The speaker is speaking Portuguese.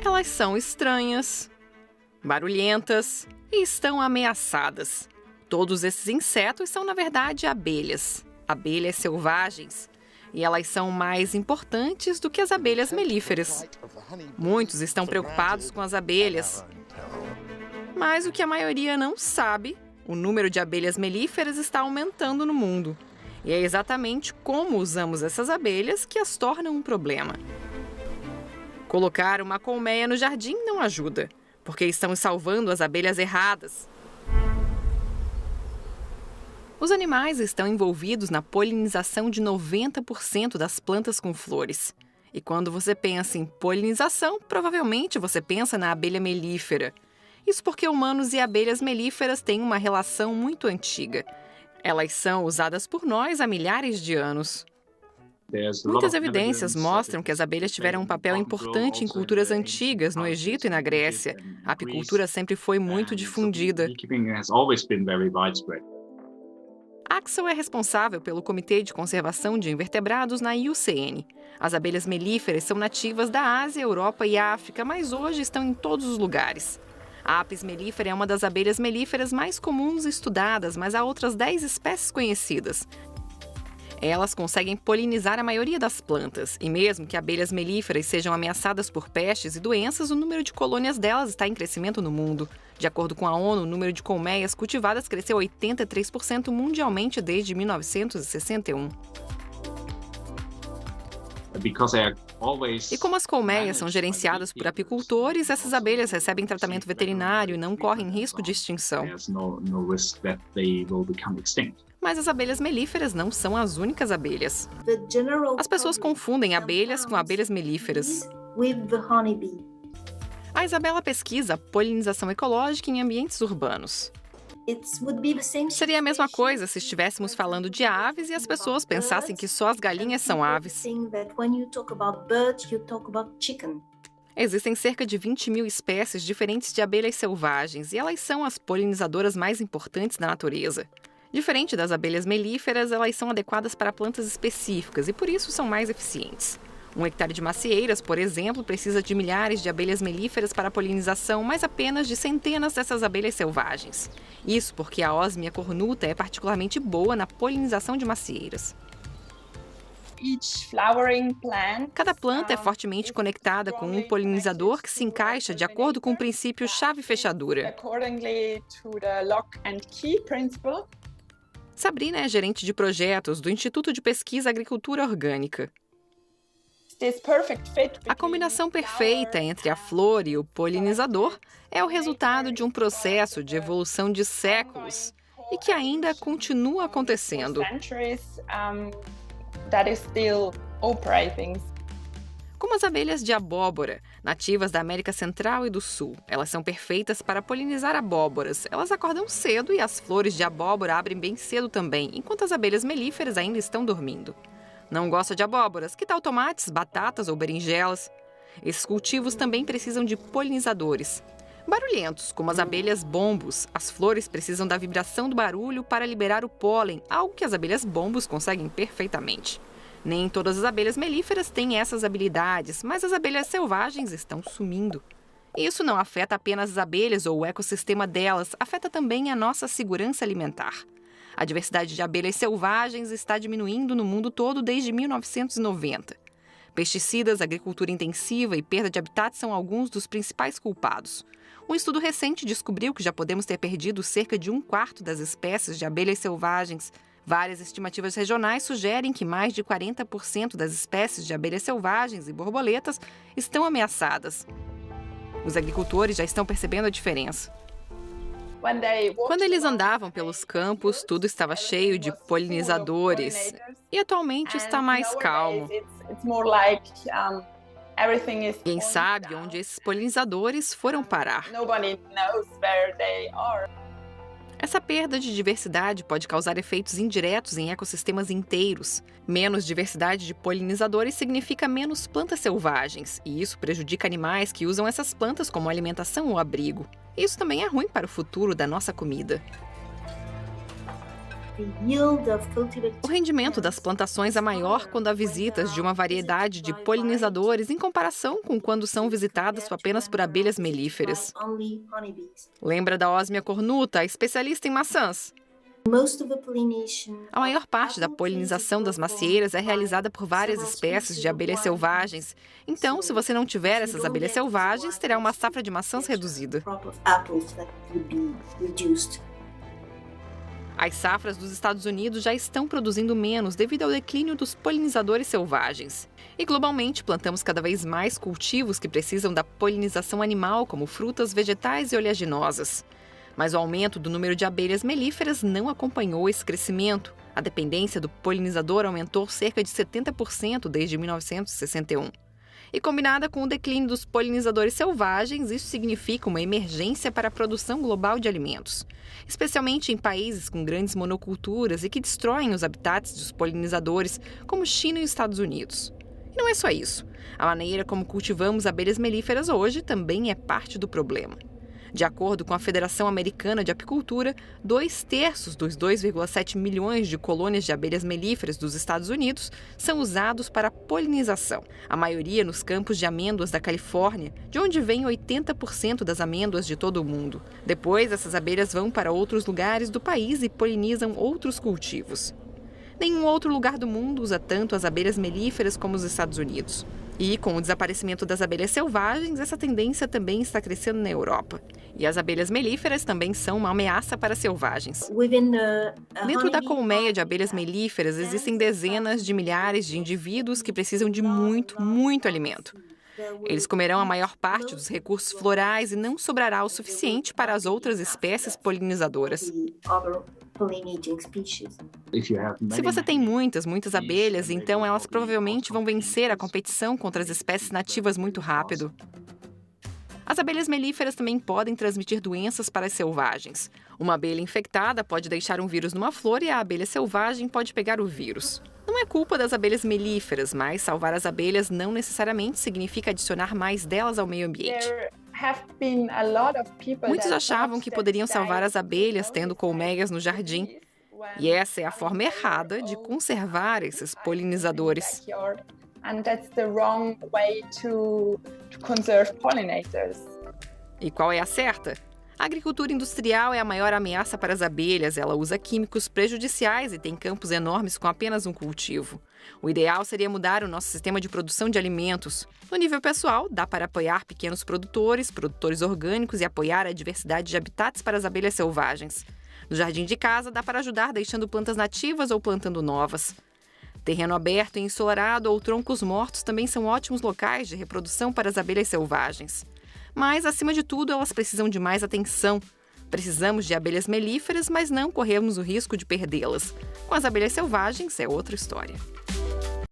Elas são estranhas, barulhentas e estão ameaçadas. Todos esses insetos são, na verdade, abelhas. Abelhas selvagens. E elas são mais importantes do que as abelhas melíferas. Muitos estão preocupados com as abelhas. Mas o que a maioria não sabe, o número de abelhas melíferas está aumentando no mundo. E é exatamente como usamos essas abelhas que as tornam um problema. Colocar uma colmeia no jardim não ajuda, porque estamos salvando as abelhas erradas. Os animais estão envolvidos na polinização de 90% das plantas com flores. E quando você pensa em polinização, provavelmente você pensa na abelha melífera. Isso porque humanos e abelhas melíferas têm uma relação muito antiga. Elas são usadas por nós há milhares de anos. Muitas evidências mostram que as abelhas tiveram um papel importante em culturas antigas, no Egito e na Grécia. A apicultura sempre foi muito difundida. Axel é responsável pelo Comitê de Conservação de Invertebrados na IUCN. As abelhas melíferas são nativas da Ásia, Europa e África, mas hoje estão em todos os lugares. A Apis mellifera é uma das abelhas melíferas mais comuns e estudadas, mas há outras 10 espécies conhecidas. Elas conseguem polinizar a maioria das plantas, e mesmo que abelhas melíferas sejam ameaçadas por pestes e doenças, o número de colônias delas está em crescimento no mundo. De acordo com a ONU, o número de colmeias cultivadas cresceu 83% mundialmente desde 1961. E como as colmeias são gerenciadas por apicultores, essas abelhas recebem tratamento veterinário e não correm risco de extinção. Mas as abelhas melíferas não são as únicas abelhas. As pessoas confundem abelhas com abelhas melíferas. A Isabela pesquisa polinização ecológica em ambientes urbanos. Seria a mesma coisa se estivéssemos falando de aves e as pessoas pensassem que só as galinhas são aves. Existem cerca de 20.000 espécies diferentes de abelhas selvagens e elas são as polinizadoras mais importantes da natureza. Diferente das abelhas melíferas, elas são adequadas para plantas específicas e por isso são mais eficientes. Um hectare de macieiras, por exemplo, precisa de milhares de abelhas melíferas para a polinização, mas apenas de centenas dessas abelhas selvagens. Isso porque a Osmia cornuta é particularmente boa na polinização de macieiras. Cada planta é fortemente conectada com um polinizador que se encaixa de acordo com o princípio chave-fechadura. Sabrina é gerente de projetos do Instituto de Pesquisa Agricultura Orgânica. A combinação perfeita entre a flor e o polinizador é o resultado de um processo de evolução de séculos e que ainda continua acontecendo. Como as abelhas de abóbora, nativas da América Central e do Sul. Elas são perfeitas para polinizar abóboras. Elas acordam cedo e as flores de abóbora abrem bem cedo também, enquanto as abelhas melíferas ainda estão dormindo. Não gosta de abóboras? Que tal tomates, batatas ou berinjelas? Esses cultivos também precisam de polinizadores. Barulhentos, como as abelhas bombos. As flores precisam da vibração do barulho para liberar o pólen, algo que as abelhas bombos conseguem perfeitamente. Nem todas as abelhas melíferas têm essas habilidades, mas as abelhas selvagens estão sumindo. Isso não afeta apenas as abelhas ou o ecossistema delas, afeta também a nossa segurança alimentar. A diversidade de abelhas selvagens está diminuindo no mundo todo desde 1990. Pesticidas, agricultura intensiva e perda de habitat são alguns dos principais culpados. Um estudo recente descobriu que já podemos ter perdido cerca de 1/4 das espécies de abelhas selvagens. Várias estimativas regionais sugerem que mais de 40% das espécies de abelhas selvagens e borboletas estão ameaçadas. Os agricultores já estão percebendo a diferença. Quando eles andavam pelos campos, tudo estava cheio de polinizadores. E atualmente está mais calmo. Ninguém sabe onde esses polinizadores foram parar. Essa perda de diversidade pode causar efeitos indiretos em ecossistemas inteiros. Menos diversidade de polinizadores significa menos plantas selvagens, e isso prejudica animais que usam essas plantas como alimentação ou abrigo. Isso também é ruim para o futuro da nossa comida. O rendimento das plantações é maior quando há visitas de uma variedade de polinizadores em comparação com quando são visitadas apenas por abelhas melíferas. Lembra da Osmia cornuta, especialista em maçãs? A maior parte da polinização das macieiras é realizada por várias espécies de abelhas selvagens. Então, se você não tiver essas abelhas selvagens, terá uma safra de maçãs reduzida. As safras dos Estados Unidos já estão produzindo menos devido ao declínio dos polinizadores selvagens. E globalmente, plantamos cada vez mais cultivos que precisam da polinização animal, como frutas, vegetais e oleaginosas. Mas o aumento do número de abelhas melíferas não acompanhou esse crescimento. A dependência do polinizador aumentou cerca de 70% desde 1961. E combinada com o declínio dos polinizadores selvagens, isso significa uma emergência para a produção global de alimentos, especialmente em países com grandes monoculturas e que destroem os habitats dos polinizadores, como China e os Estados Unidos. E não é só isso. A maneira como cultivamos abelhas melíferas hoje também é parte do problema. De acordo com a Federação Americana de Apicultura, 2/3 dos 2,7 milhões de colônias de abelhas melíferas dos Estados Unidos são usados para polinização. A maioria nos campos de amêndoas da Califórnia, de onde vem 80% das amêndoas de todo o mundo. Depois, essas abelhas vão para outros lugares do país e polinizam outros cultivos. Nenhum outro lugar do mundo usa tanto as abelhas melíferas como os Estados Unidos. E, com o desaparecimento das abelhas selvagens, essa tendência também está crescendo na Europa. E as abelhas melíferas também são uma ameaça para selvagens. Dentro da colmeia de abelhas melíferas, existem dezenas de milhares de indivíduos que precisam de muito alimento. Eles comerão a maior parte dos recursos florais e não sobrará o suficiente para as outras espécies polinizadoras. Se você tem muitas abelhas, então elas provavelmente vão vencer a competição contra as espécies nativas muito rápido. As abelhas melíferas também podem transmitir doenças para as selvagens. Uma abelha infectada pode deixar um vírus numa flor e a abelha selvagem pode pegar o vírus. Não é culpa das abelhas melíferas, mas salvar as abelhas não necessariamente significa adicionar mais delas ao meio ambiente. Muitos achavam que poderiam salvar as abelhas tendo colmeias no jardim. E essa é a forma errada de conservar esses polinizadores. E qual é a certa? A agricultura industrial é a maior ameaça para as abelhas. Ela usa químicos prejudiciais e tem campos enormes com apenas um cultivo. O ideal seria mudar o nosso sistema de produção de alimentos. No nível pessoal, dá para apoiar pequenos produtores orgânicos e apoiar a diversidade de habitats para as abelhas selvagens. No jardim de casa, dá para ajudar deixando plantas nativas ou plantando novas. Terreno aberto e ensolarado ou troncos mortos também são ótimos locais de reprodução para as abelhas selvagens. Mas, acima de tudo, elas precisam de mais atenção. Precisamos de abelhas melíferas, mas não corremos o risco de perdê-las. Com as abelhas selvagens é outra história.